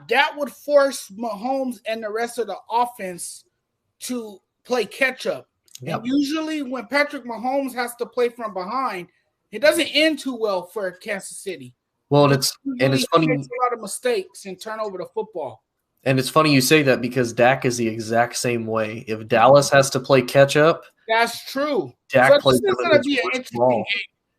that would force Mahomes and the rest of the offense to play catch up. Yep. And usually when Patrick Mahomes has to play from behind, it doesn't end too well for Kansas City. Well, and it's funny. Makes a lot of mistakes and turn over the football. And it's funny you say that because Dak is the exact same way. If Dallas has to play catch up, that's true. Dak plays. This is going to be an interesting game.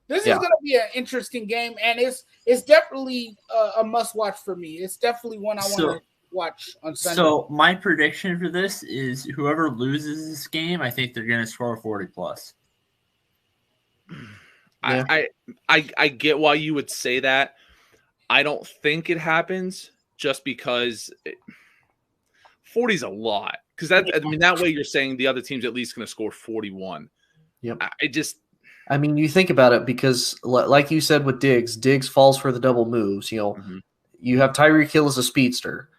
This is going to be an interesting game, and it's definitely a must watch for me. It's definitely one I want to watch on Sunday. So my prediction for this is whoever loses this game, I think they're going to score 40 plus. Yeah. I get why you would say that. I don't think it happens just because 40 is a lot. Because that way you're saying the other team's at least going to score 41. Yep. I mean, you think about it because, like you said with Diggs falls for the double moves. You have Tyreek Hill as a speedster.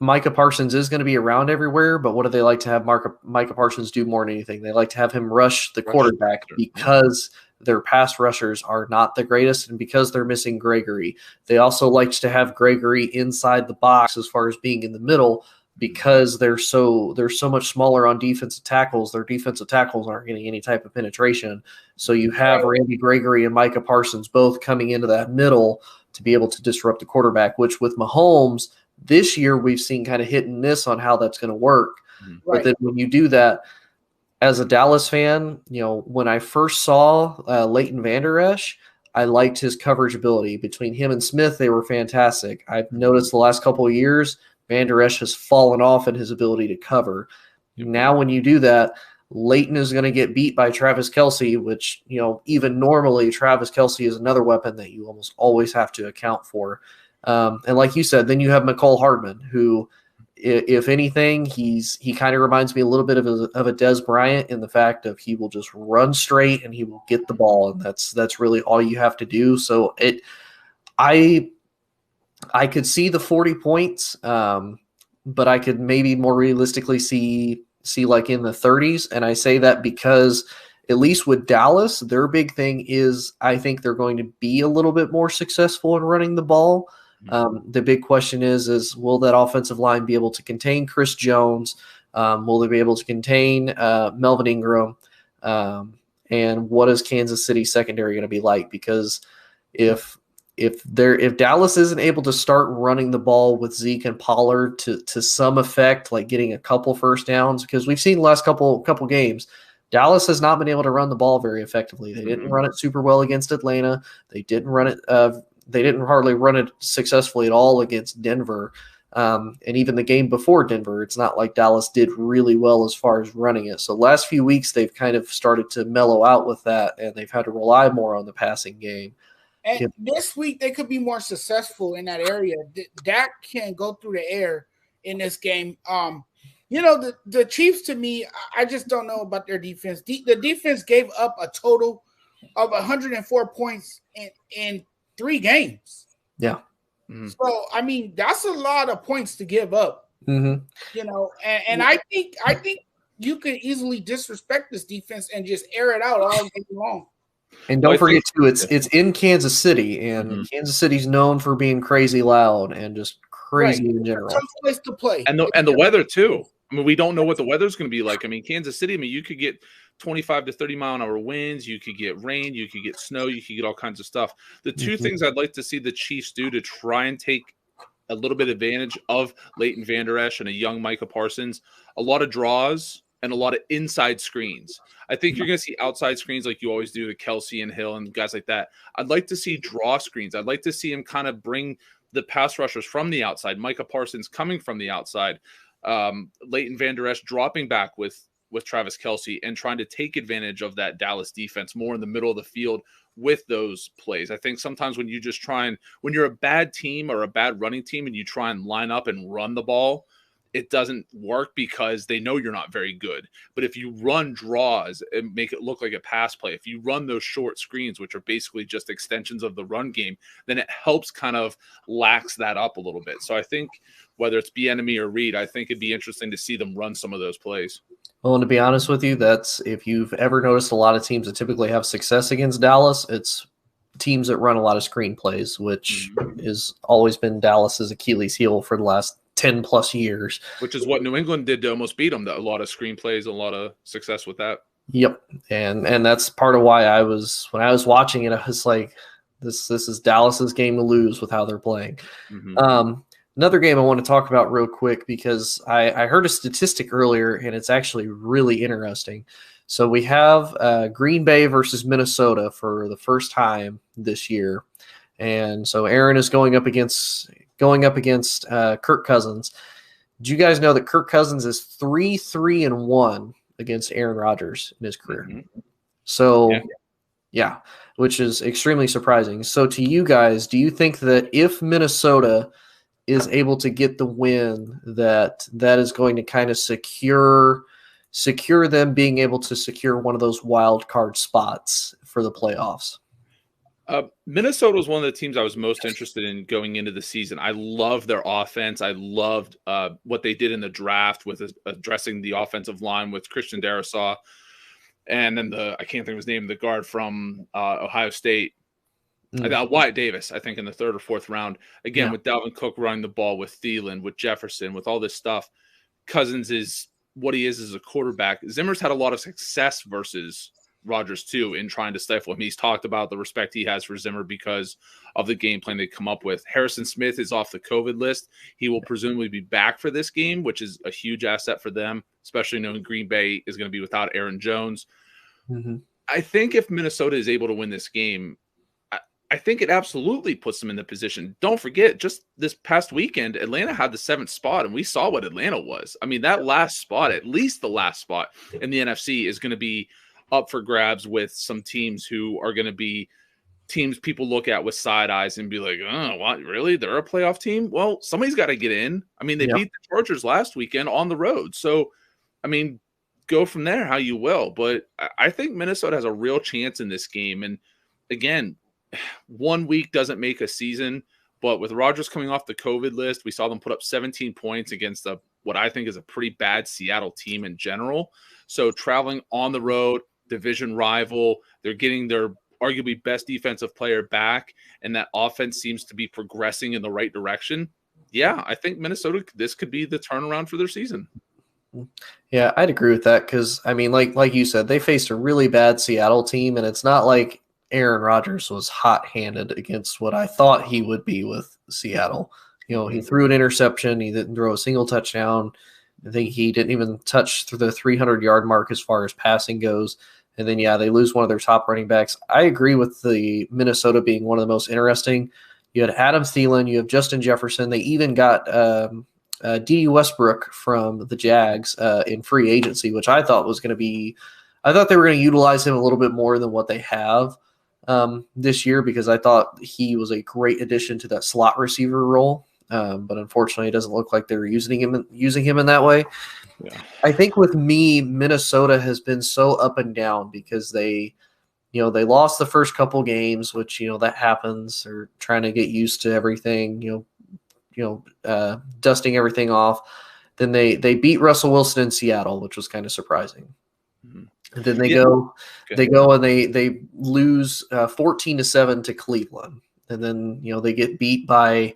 Micah Parsons is going to be around everywhere, but what do they like to have Micah Parsons do more than anything? They like to have him rush the quarterback because their pass rushers are not the greatest and because they're missing Gregory. They also like to have Gregory inside the box as far as being in the middle because they're so much smaller on defensive tackles. Their defensive tackles aren't getting any type of penetration. So you have Randy Gregory and Micah Parsons both coming into that middle to be able to disrupt the quarterback, which with Mahomes – this year, we've seen kind of hit and miss on how that's going to work. Right. But then when you do that, as a Dallas fan, when I first saw Leighton Vander Esch, I liked his coverage ability. Between him and Smith, they were fantastic. I've noticed the last couple of years, Vander Esch has fallen off in his ability to cover. Now when you do that, Leighton is going to get beat by Travis Kelce, which, even normally Travis Kelce is another weapon that you almost always have to account for. And like you said, then you have McCole Hardman, who, if anything, he kind of reminds me a little bit of a Dez Bryant in the fact of he will just run straight and he will get the ball, and that's really all you have to do. So I could see the 40 points, but I could maybe more realistically see like in the 30s, and I say that because at least with Dallas, their big thing is I think they're going to be a little bit more successful in running the ball. The big question is will that offensive line be able to contain Chris Jones? Will they be able to contain Melvin Ingram? And what is Kansas City secondary going to be like? Because if Dallas isn't able to start running the ball with Zeke and Pollard to some effect, like getting a couple first downs, because we've seen the last couple games, Dallas has not been able to run the ball very effectively. They didn't run it super well against Atlanta. They didn't run it. They didn't hardly run it successfully at all against Denver. And even the game before Denver, it's not like Dallas did really well as far as running it. So last few weeks, they've kind of started to mellow out with that, and they've had to rely more on the passing game. And this week, they could be more successful in that area. Dak can go through the air in this game. The Chiefs, to me, I just don't know about their defense. The defense gave up a total of 104 points in 3 games. Yeah. Mm-hmm. So, I mean, that's a lot of points to give up. Mm-hmm. And I think you could easily disrespect this defense and just air it out all day long. And don't forget, too, it's in Kansas City, and Kansas City's known for being crazy loud and just crazy in general. It's a tough place to play. And the weather, too. I mean, we don't know what the weather's going to be like. I mean, Kansas City, you could get 25 to 30 mile an hour winds. You could get rain. You could get snow. You could get all kinds of stuff. The two things I'd like to see the Chiefs do to try and take a little bit of advantage of Leighton Vander Esch and a young Micah Parsons, a lot of draws and a lot of inside screens. I think you're going to see outside screens like you always do to Kelce and Hill and guys like that. I'd like to see draw screens. I'd like to see him kind of bring the pass rushers from the outside, Micah Parsons coming from the outside, Leighton Vander Esch dropping back with Travis Kelce and trying to take advantage of that Dallas defense more in the middle of the field with those plays. I think sometimes when you just when you're a bad team or a bad running team and you try and line up and run the ball, it doesn't work because they know you're not very good. But if you run draws and make it look like a pass play, if you run those short screens, which are basically just extensions of the run game, then it helps kind of lax that up a little bit. So I think whether it's Bieniemy or Reed, I think it'd be interesting to see them run some of those plays. Well, and to be honest with you, that's if you've ever noticed a lot of teams that typically have success against Dallas, it's teams that run a lot of screenplays, which has always been Dallas's Achilles heel for the last 10 plus years. Which is what New England did to almost beat them. A lot of screenplays, a lot of success with that. Yep. And that's part of why when I was watching it, I was like, this is Dallas's game to lose with how they're playing. Another game I want to talk about real quick, because I heard a statistic earlier, and it's actually really interesting. So we have Green Bay versus Minnesota for the first time this year. And so Aaron is going up against Kirk Cousins. Do you guys know that Kirk Cousins is 3-3-1 against Aaron Rodgers in his career? So, yeah, which is extremely surprising. So to you guys, do you think that if Minnesota is able to get the win, that is going to kind of secure them being able to secure one of those wild card spots for the playoffs? Minnesota was one of the teams I was most interested in going into the season. I loved their offense. I loved what they did in the draft with addressing the offensive line with Christian Darrisaw, and then I can't think of his name, the guard from Ohio State. Wyatt Davis, I think, in the 3rd or 4th round. Again, with Dalvin Cook running the ball, with Thielen, with Jefferson, with all this stuff. Cousins is what he is as a quarterback. Zimmer's had a lot of success versus Rodgers, too, in trying to stifle him. He's talked about the respect he has for Zimmer because of the game plan they come up with. Harrison Smith is off the COVID list. He will presumably be back for this game, which is a huge asset for them, especially knowing Green Bay is going to be without Aaron Jones. I think if Minnesota is able to win this game, I think it absolutely puts them in the position. Don't forget, just this past weekend, Atlanta had the 7th spot, and we saw what Atlanta was. I mean, that last spot, at least the last spot in the NFC, is going to be up for grabs with some teams who are going to be teams people look at with side eyes and be like, oh, what, really? They're a playoff team? Well, somebody's got to get in. I mean, they beat the Chargers last weekend on the road. So, I mean, go from there how you will. But I think Minnesota has a real chance in this game. And again, 1 week doesn't make a season, but with Rodgers coming off the COVID list, we saw them put up 17 points against what I think is a pretty bad Seattle team in general. So traveling on the road, division rival, they're getting their arguably best defensive player back, and that offense seems to be progressing in the right direction. Yeah, I think Minnesota, this could be the turnaround for their season. Yeah, I'd agree with that, because, I mean, like you said, they faced a really bad Seattle team, and it's not like Aaron Rodgers was hot-handed against what I thought he would be with Seattle. You know, he threw an interception. He didn't throw a single touchdown. I think he didn't even touch the 300-yard mark as far as passing goes. And then, they lose one of their top running backs. I agree with the Minnesota being one of the most interesting. You had Adam Thielen. You have Justin Jefferson. They even got D. Westbrook from the Jags in free agency, which I thought was going to be – I thought they were going to utilize him a little bit more than what they have this year, because I thought he was a great addition to that slot receiver role. But unfortunately, it doesn't look like they're using him in that way. Yeah. I think with me, Minnesota has been so up and down because they lost the first couple games, which, that happens. They're trying to get used to everything, dusting everything off. Then they beat Russell Wilson in Seattle, which was kind of surprising. Mm-hmm. And then they go and they lose 14-7 to Cleveland. And then, they get beat by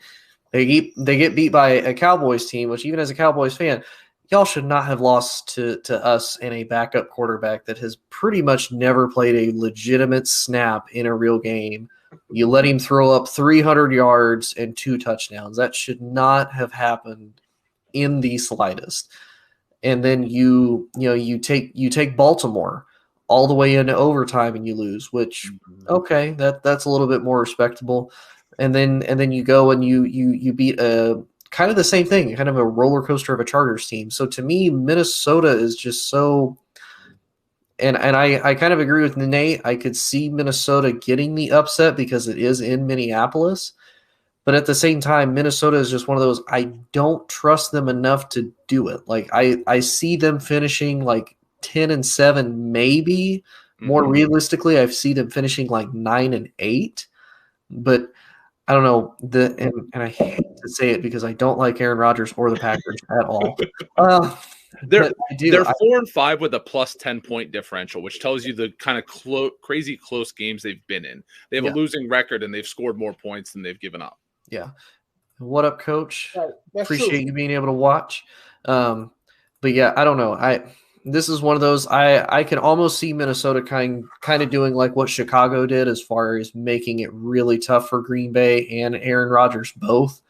a Cowboys team, which, even as a Cowboys fan, y'all should not have lost to us and a backup quarterback that has pretty much never played a legitimate snap in a real game. You let him throw up 300 yards and 2 touchdowns. That should not have happened in the slightest. And then you take Baltimore all the way into overtime and you lose, which, okay, that's a little bit more respectable. And then you go and you beat a kind of the same thing, kind of a roller coaster of a Chargers team. So to me, Minnesota is just so, and I kind of agree with Nate. I could see Minnesota getting the upset because it is in Minneapolis. But at the same time, Minnesota is just one of those, I don't trust them enough to do it. Like I see them finishing like 10-7, maybe. More realistically, I see them finishing like 9-8. But I don't know, and I hate to say it because I don't like Aaron Rodgers or the Packers at all. They're do. they're 4-5 with a plus 10-point differential, which tells you the kind of crazy close games they've been in. They have a losing record and they've scored more points than they've given up. Yeah. What up, Coach? Right, Appreciate you being able to watch. But yeah, I don't know. This is one of those I can almost see Minnesota kind of doing like what Chicago did as far as making it really tough for Green Bay and Aaron Rodgers both.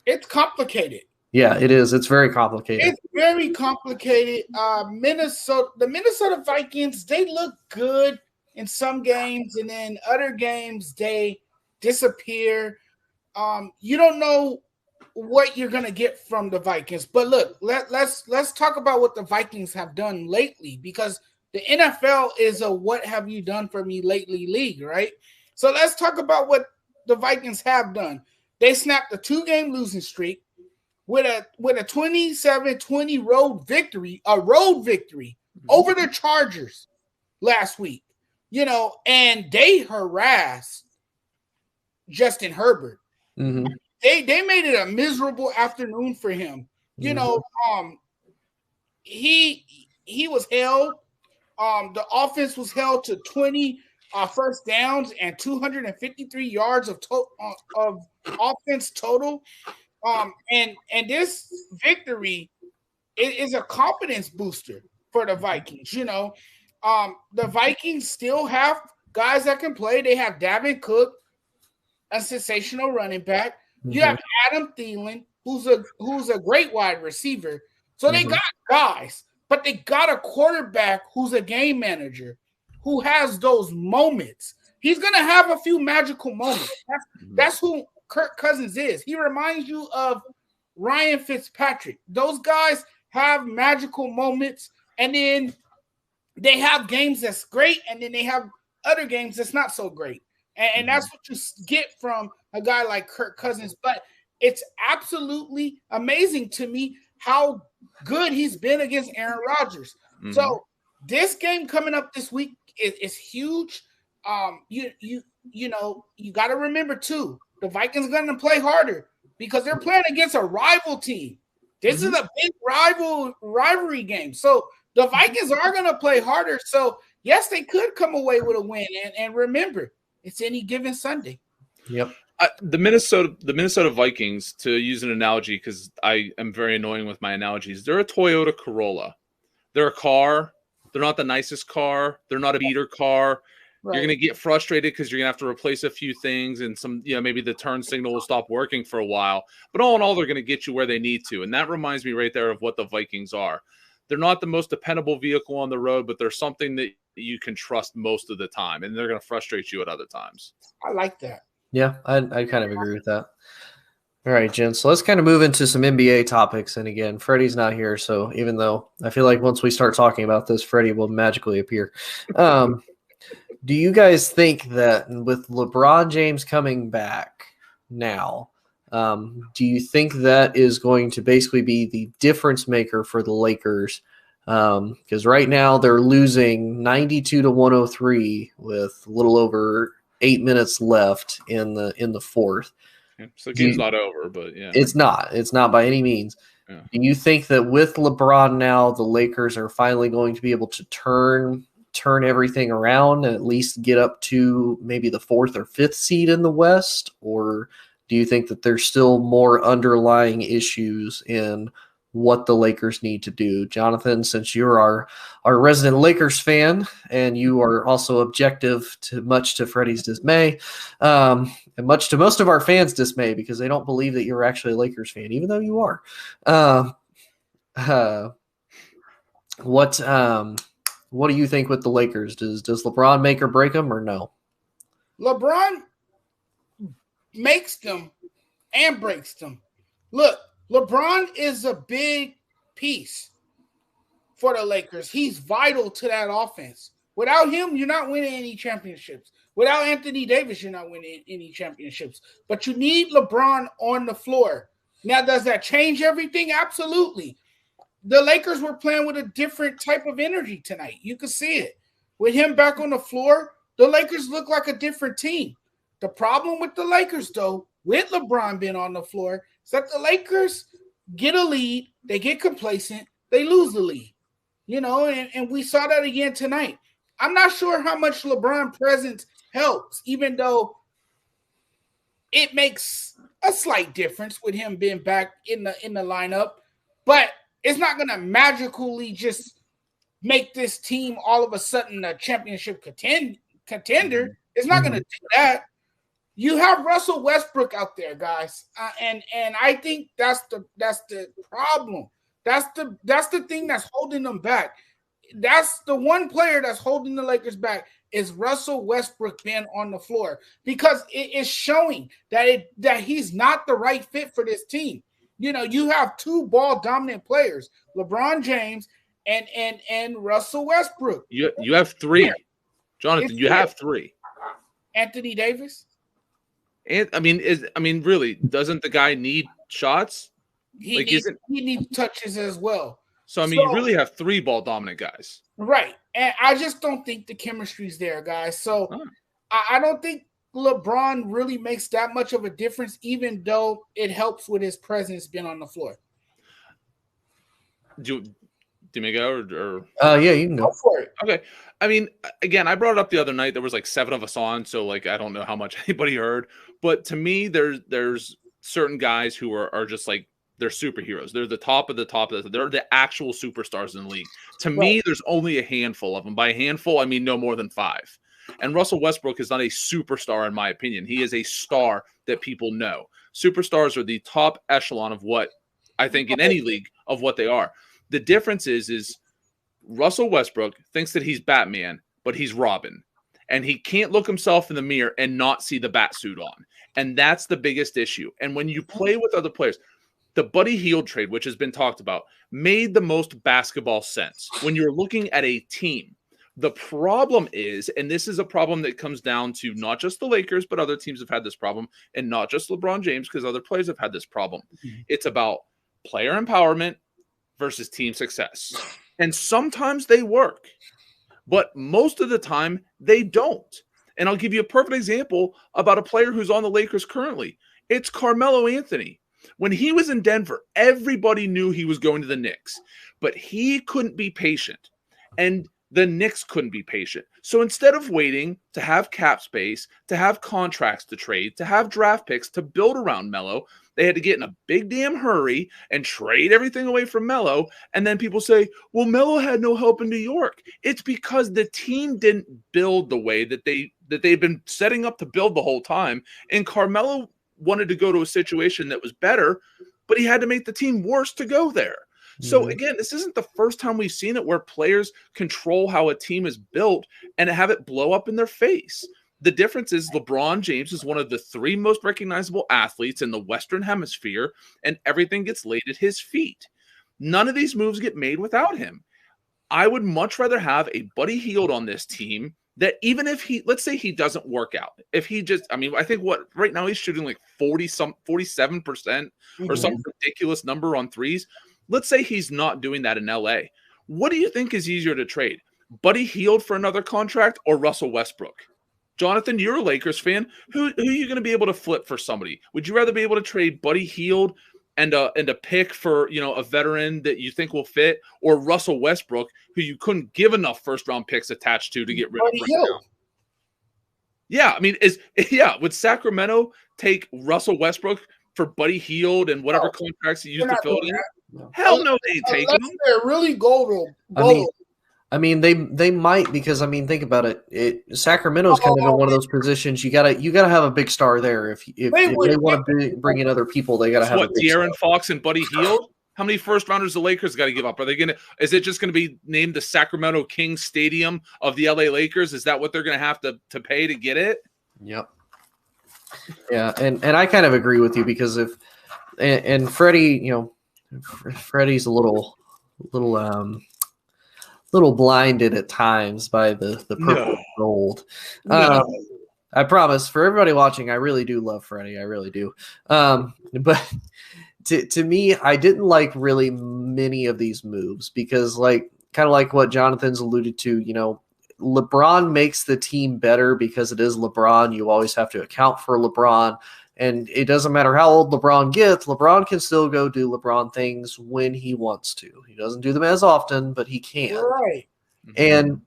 It's complicated. Yeah, it is. It's very complicated. It's very complicated. The Minnesota Vikings, they look good in some games, and then other games they disappear. You don't know what you're gonna get from the Vikings. But look, let's talk about what the Vikings have done lately, because the NFL is a what have you done for me lately league, right? So let's talk about what the Vikings have done. They snapped a 2-game losing streak with a 27-20 road victory over the Chargers last week. And they harassed Justin Herbert. Mm-hmm. They made it a miserable afternoon for him. He was held. The offense was held to 20 first downs and 253 yards of offense total. And this victory is a confidence booster for the Vikings. The Vikings still have guys that can play. They have Dalvin Cook, a sensational running back. You have Adam Thielen, who's a great wide receiver. So they got guys, but they got a quarterback who's a game manager, who has those moments. He's going to have a few magical moments. That's who Kirk Cousins is. He reminds you of Ryan Fitzpatrick. Those guys have magical moments, and then they have games that's great, and then they have other games that's not so great. And that's what you get from a guy like Kirk Cousins. But it's absolutely amazing to me how good he's been against Aaron Rodgers. Mm-hmm. So this game coming up this week is huge. You got to remember too, the Vikings are going to play harder because they're playing against a rival team. This is a big rivalry game. So the Vikings are going to play harder. So yes, they could come away with a win. And remember, it's any given Sunday. Yep. The Minnesota Vikings, to use an analogy, because I am very annoying with my analogies, they're a Toyota Corolla. They're a car. They're not the nicest car. They're not a beater car. Right. You're going to get frustrated because you're going to have to replace a few things, and maybe the turn signal will stop working for a while. But all in all, they're going to get you where they need to. And that reminds me right there of what the Vikings are. They're not the most dependable vehicle on the road, but they're something that you can trust most of the time, and they're going to frustrate you at other times. I like that. Yeah, I kind of agree with that. All right, Jen. So let's kind of move into some NBA topics. And again, Freddie's not here, so even though I feel like once we start talking about this, Freddie will magically appear. Do you guys think that with LeBron James coming back now, do you think that is going to basically be the difference maker for the Lakers? Because right now they're losing 92-103 with a little over 8 minutes left in the fourth. Yeah, so the game's not over, but yeah. It's not by any means. Yeah. Do you think that with LeBron now, the Lakers are finally going to be able to turn everything around and at least get up to maybe the 4th or 5th seed in the West? Or do you think that there's still more underlying issues in what the Lakers need to do? Jonathan, since you're our resident Lakers fan and you are also objective much to Freddie's dismay, and much to most of our fans' dismay, because they don't believe that you're actually a Lakers fan, even though you are. What do you think with the Lakers? Does LeBron make or break them, or no? LeBron makes them and breaks them. Look, LeBron is a big piece for the Lakers. He's vital to that offense. Without him, you're not winning any championships. Without Anthony Davis, you're not winning any championships. But you need LeBron on the floor. Now, does that change everything? Absolutely. The Lakers were playing with a different type of energy tonight. You could see it. With him back on the floor, the Lakers look like a different team. The problem with the Lakers, though, with LeBron being on the floor, is that the Lakers get a lead they get complacent, they lose the lead. And we saw that again tonight. I'm not sure how much LeBron presence helps, even though it makes a slight difference with him being back in the lineup, but it's not going to magically just make this team all of a sudden a championship contender. It's not going to do that. You have Russell Westbrook out there, guys, and I think that's the problem. That's the thing that's holding them back. That's the one player that's holding the Lakers back is Russell Westbrook being on the floor, because it is showing that he's not the right fit for this team. You have two ball dominant players, LeBron James and Russell Westbrook. You have three, Jonathan. You have three. Anthony Davis. And really, doesn't the guy need shots? He needs touches as well. So you really have three ball dominant guys. Right. And I just don't think the chemistry's there, guys. So I don't think LeBron really makes that much of a difference, even though it helps with his presence being on the floor. Do you make it or yeah, you can go for it. Okay. Again, I brought it up the other night. There was like 7 of us on, so I don't know how much anybody heard. But to me, there's certain guys who are just like, they're superheroes. They're the top of the top. They're the actual superstars in the league. To me, there's only a handful of them. By a handful, I mean no more than 5. And Russell Westbrook is not a superstar, in my opinion. He is a star that people know. Superstars are the top echelon of what I think in any league of what they are. The difference is Russell Westbrook thinks that he's Batman, but he's Robin. And he can't look himself in the mirror and not see the bat suit on. And that's the biggest issue. And when you play with other players, the Buddy Hield trade, which has been talked about, made the most basketball sense when you're looking at a team. The problem is, and this is a problem that comes down to not just the Lakers, but other teams have had this problem, and not just LeBron James, because other players have had this problem. It's about player empowerment versus team success. And sometimes they work, but most of the time they don't. And I'll give you a perfect example about a player who's on the Lakers currently. It's Carmelo Anthony. When he was in Denver, everybody knew he was going to the Knicks, but he couldn't be patient, and the Knicks couldn't be patient. So instead of waiting to have cap space, to have contracts to trade, to have draft picks to build around Melo, they had to get in a big damn hurry and trade everything away from Melo. And then people say, well, Melo had no help in New York. It's because the team didn't build the way that they've been setting up to build the whole time. And Carmelo wanted to go to a situation that was better, but he had to make the team worse to go there. So again, this isn't the first time we've seen it where players control how a team is built and have it blow up in their face. The difference is LeBron James is one of the 3 most recognizable athletes in the Western Hemisphere, and everything gets laid at his feet. None of these moves get made without him. I would much rather have a Buddy Hield on this team that even if let's say he doesn't work out, if he just, I think right now he's shooting like 47% or some ridiculous number on threes. Let's say he's not doing that in LA. What do you think is easier to trade? Buddy Hield for another contract or Russell Westbrook? Jonathan, you're a Lakers fan. Who are you going to be able to flip for somebody? Would you rather be able to trade Buddy Hield and a pick for a veteran that you think will fit, or Russell Westbrook, who you couldn't give enough first-round picks attached to get rid of right now? Yeah, would Sacramento take Russell Westbrook for Buddy Hield and whatever contracts he used to fill in? No. Hell no, they ain't taking them. They're really gold. They might, because think about it. Sacramento's kind of in one of those positions. You gotta have a big star there. If they want to bring in other people, they gotta have a big De'Aaron star. Fox and Buddy Hield. How many first rounders the Lakers got to give up? Are they gonna? Is it just going to be named the Sacramento Kings Stadium of the LA Lakers? Is that what they're going to have to pay to get it? Yep. Yeah, and I kind of agree with you, because and Freddie, Freddie's a little blinded at times by the purple and gold. I promise, for everybody watching, I really do love Freddie. I really do. But to me, I didn't like really many of these moves, because kind of like what Jonathan's alluded to, LeBron makes the team better because it is LeBron. You always have to account for LeBron. And it doesn't matter how old LeBron gets, LeBron can still go do LeBron things when he wants to. He doesn't do them as often, but he can. Right. And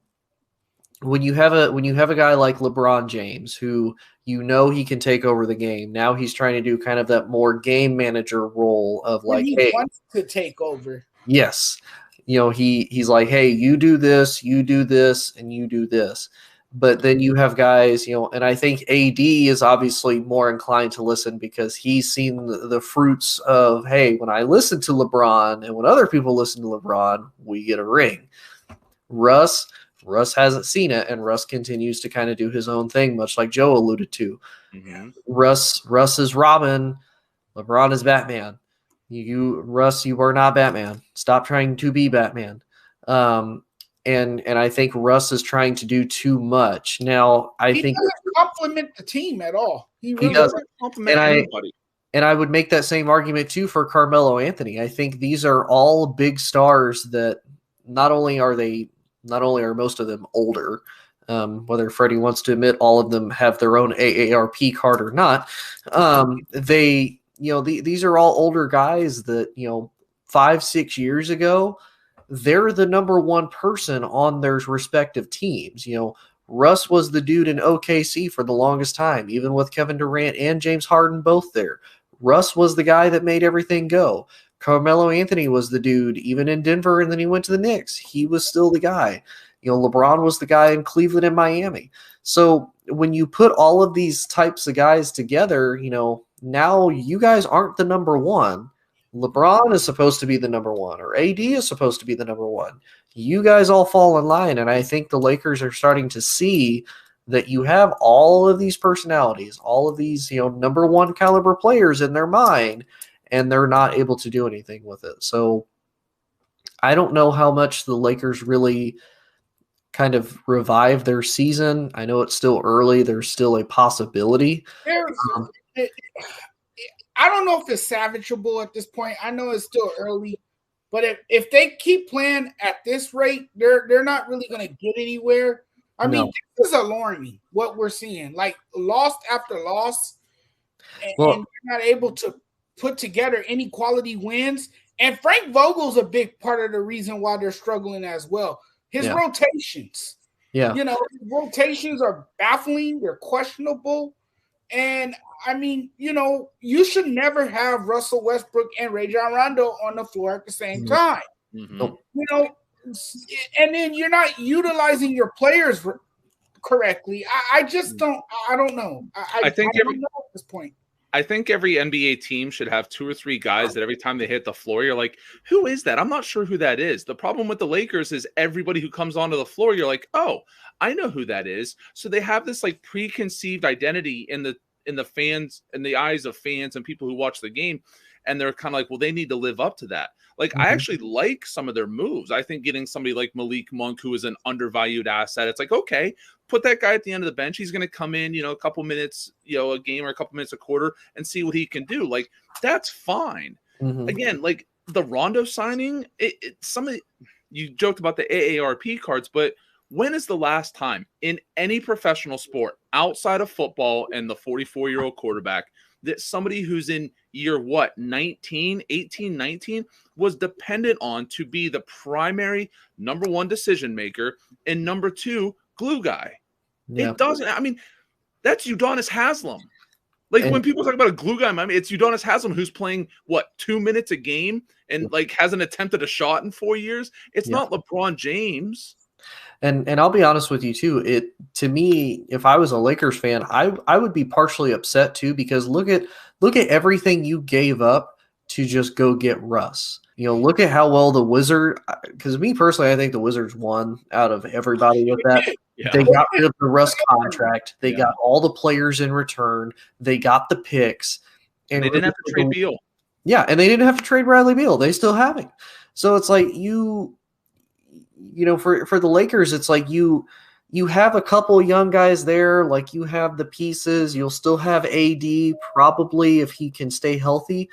when you have a guy like LeBron James, who he can take over the game, now he's trying to do kind of that more game manager role of like, he wants to take over. Yes. He's like, hey, you do this, and you do this. But then you have guys, and I think AD is obviously more inclined to listen because he's seen the fruits of, hey, when I listen to LeBron and when other people listen to LeBron, we get a ring. Russ hasn't seen it, and Russ continues to kind of do his own thing, much like Joe alluded to. Mm-hmm. Russ is Robin, LeBron is Batman. Russ, you are not Batman. Stop trying to be Batman. And I think Russ is trying to do too much. Now, he doesn't compliment the team at all. He really doesn't compliment anybody. And I would make that same argument too for Carmelo Anthony. I think these are all big stars that not only are most of them older, whether Freddie wants to admit all of them have their own AARP card or not. These are all older guys that, 5-6 years ago, they're the number one person on their respective teams. Russ was the dude in OKC for the longest time, even with Kevin Durant and James Harden both there. Russ was the guy that made everything go. Carmelo Anthony was the dude even in Denver, and then he went to the Knicks. He was still the guy. LeBron was the guy in Cleveland and Miami. So when you put all of these types of guys together, now you guys aren't the number one. LeBron is supposed to be the number one, or AD is supposed to be the number one. You guys all fall in line, and I think the Lakers are starting to see that you have all of these personalities, all of these, number one caliber players in their mind, and they're not able to do anything with it. So I don't know how much the Lakers really kind of revive their season. I know it's still early. There's still a possibility. I don't know if it's salvageable at this point. I know it's still early, but if they keep playing at this rate, they're not really going to get anywhere. I mean, this is alarming what we're seeing. Like loss after loss, and they're not able to put together any quality wins. And Frank Vogel's a big part of the reason why they're struggling as well. His rotations. Yeah. Rotations are baffling. They're questionable. And I mean, you should never have Russell Westbrook and Rajon Rondo on the floor at the same time. Mm-hmm. And then you're not utilizing your players correctly. I just don't. I don't know. I don't know at this point. I think every NBA team should have 2 or 3 guys that every time they hit the floor, you're like, who is that? I'm not sure who that is. The problem with the Lakers is everybody who comes onto the floor, you're like, oh, I know who that is. So they have this like preconceived identity in the fans, in the eyes of fans and people who watch the game. And they're kind of like, well, they need to live up to that. Like, I actually like some of their moves. I think getting somebody like Malik Monk, who is an undervalued asset, it's like, okay, put that guy at the end of the bench. He's going to come in, a couple minutes, a game or a couple minutes a quarter and see what he can do. Like, that's fine. Mm-hmm. Again, like the Rondo signing, you joked about the AARP cards, but when is the last time in any professional sport outside of football and the 44-year-old quarterback that somebody who's in year 19 was dependent on to be the primary number one decision maker and number 2 glue guy? Yeah. It doesn't. I mean, that's Udonis Haslem. Like when people talk about a glue guy, I mean, it's Udonis Haslem who's playing 2 minutes a game and like hasn't attempted a shot in 4 years. It's not LeBron James. And I'll be honest with you too. To me, if I was a Lakers fan, I would be partially upset too, because look at everything you gave up to just go get Russ. Look at how well the Wizards. Because me personally, I think the Wizards won out of everybody with that. Yeah. They got rid of the Russ contract. They got all the players in return. They got the picks, and they didn't have to trade Beal. Yeah, and they didn't have to trade Bradley Beal. They still have him. So it's like for the Lakers, it's like you have a couple young guys there, like you have the pieces. You'll still have AD probably if he can stay healthy,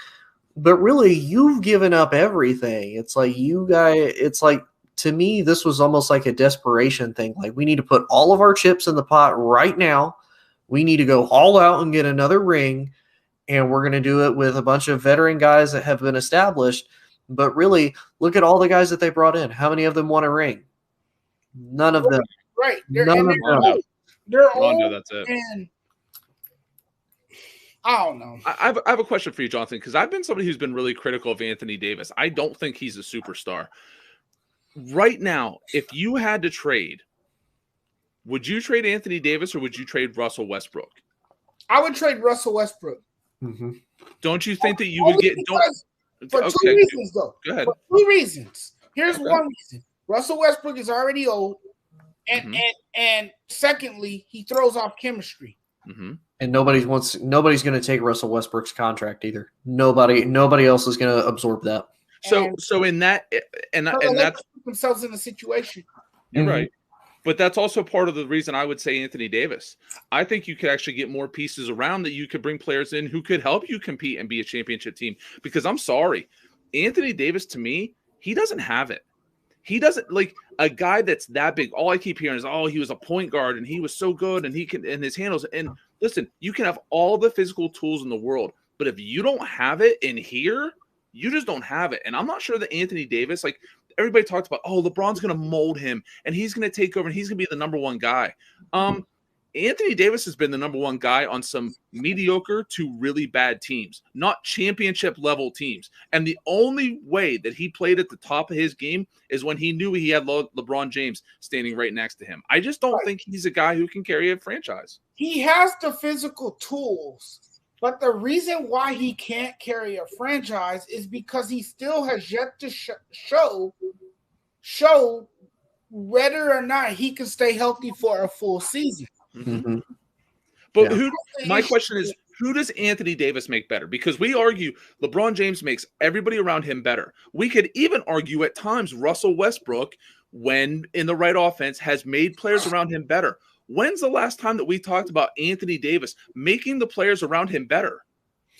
but really you've given up everything. It's like to me, this was almost like a desperation thing. Like, we need to put all of our chips in the pot right now. We need to go all out and get another ring. and we're going to do it with a bunch of veteran guys that have been established. But really, look at all the guys that they brought in. How many of them won a ring? None of them. Right. None of them. They're Rondo, old, that's it. and I don't know. I have a question for you, Jonathan, because I've been somebody who's been really critical of Anthony Davis. I don't think he's a superstar. Right now, if you had to trade, would you trade Anthony Davis or would you trade Russell Westbrook? I would trade Russell Westbrook. Mm-hmm. Don't you think that you would get – for two reasons, though. Go ahead. For two reasons. Here's one reason. Russell Westbrook is already old, and secondly, he throws off chemistry. Mm-hmm. And nobody's going to take Russell Westbrook's contract either. Nobody else is going to absorb that. So in that and that's put themselves in a situation. You're right. But that's also part of the reason I would say Anthony Davis. I think you could actually get more pieces around that you could bring players in who could help you compete and be a championship team. Because I'm sorry, Anthony Davis, to me, he doesn't have it. He doesn't like a guy that's that big. All I keep hearing is, oh, he was a point guard and he was so good and he can, and his handles. And listen, you can have all the physical tools in the world, but if you don't have it in here, you just don't have it. And I'm not sure that Anthony Davis, like everybody talks about, oh, LeBron's going to mold him and he's going to take over and he's going to be the number one guy. Anthony Davis has been the number one guy on some mediocre to really bad teams, not championship level teams. And the only way that he played at the top of his game is when he knew he had LeBron James standing right next to him. I just don't think he's a guy who can carry a franchise. He has the physical tools, but the reason why he can't carry a franchise is because he still has yet to show whether or not he can stay healthy for a full season. Mm-hmm. But my question is, who does Anthony Davis make better? Because we argue LeBron James makes everybody around him better. We could even argue at times Russell Westbrook, when in the right offense, has made players around him better. When's the last time that we talked about Anthony Davis making the players around him better?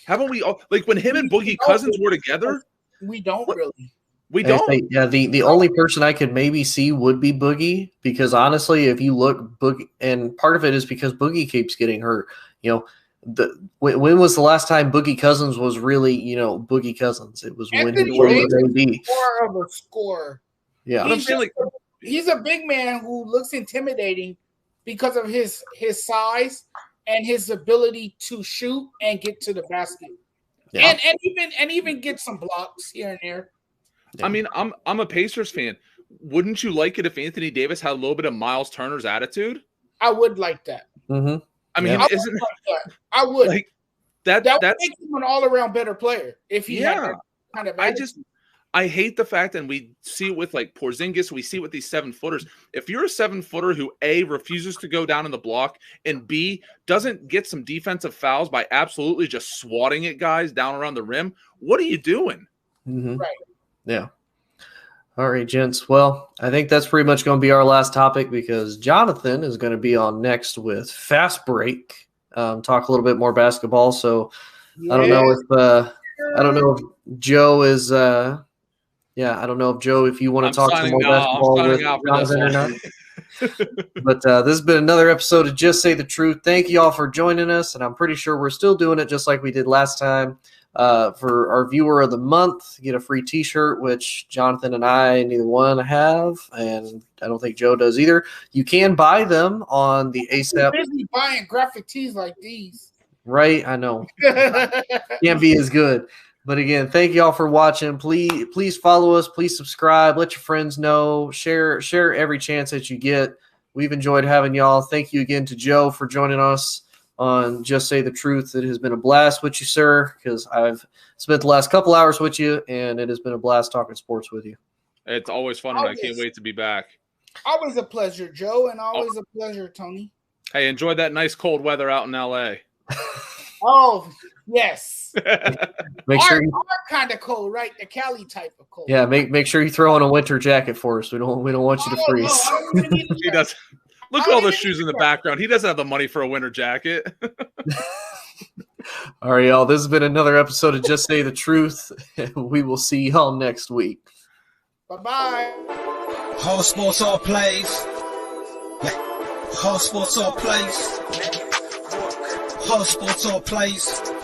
Haven't we all, like when him and Boogie Cousins were together? We don't really. We don't. Yeah, the only person I could maybe see would be Boogie, because honestly, if you look Boogie, and part of it is because Boogie keeps getting hurt. You know, when was the last time Boogie Cousins was really, Boogie Cousins? It was Anthony when he was AD. More of a scorer. Yeah, he's a big man who looks intimidating because of his size and his ability to shoot and get to the basket, and even get some blocks here and there. Yeah. I mean, I'm a Pacers fan. Wouldn't you like it if Anthony Davis had a little bit of Miles Turner's attitude? I would like that. Mm-hmm. I mean, I would. Like that would make him an all-around better player if he had that kind of attitude. I hate the fact, and we see it with like Porzingis, we see it with these 7-footers. If you're a 7-footer who A, refuses to go down in the block, and B, doesn't get some defensive fouls by absolutely just swatting at guys down around the rim, what are you doing? Mm-hmm. Right. Yeah. All right, gents. Well, I think that's pretty much going to be our last topic, because Jonathan is going to be on next with Fast Break, talk a little bit more basketball. So I don't know if Joe is I don't know if Joe, if you want to talk some more basketball with Jonathan or not. But this has been another episode of Just Say the Truth. Thank you all for joining us, and I'm pretty sure we're still doing it just like we did last time. For our viewer of the month, get a free t-shirt, which Jonathan and I, neither one have, and I don't think Joe does either. You can buy them on the ASAP. I'm busy buying graphic tees like these. Right, I know. Can't be as good. But again, thank you all for watching. Please follow us. Please subscribe. Let your friends know. Share every chance that you get. We've enjoyed having y'all. Thank you again to Joe for joining us on Just Say the Truth. It has been a blast with you, sir, because I've spent the last couple hours with you, and it has been a blast talking sports with you. It's always fun, and I can't wait to be back. Always a pleasure, Joe, and always a pleasure, Tony. Hey, enjoy that nice cold weather out in L.A. Oh, yes. Make sure our kind of cold, right? The Cali type of cold. Yeah, make sure you throw on a winter jacket for us. We don't want you to freeze. He does. Look at all those shoes in the background. He doesn't have the money for a winter jacket. All right, y'all. This has been another episode of Just Say the Truth. We will see y'all next week. Bye-bye. Whole sports all plays. Whole sports all plays. Whole sports all plays.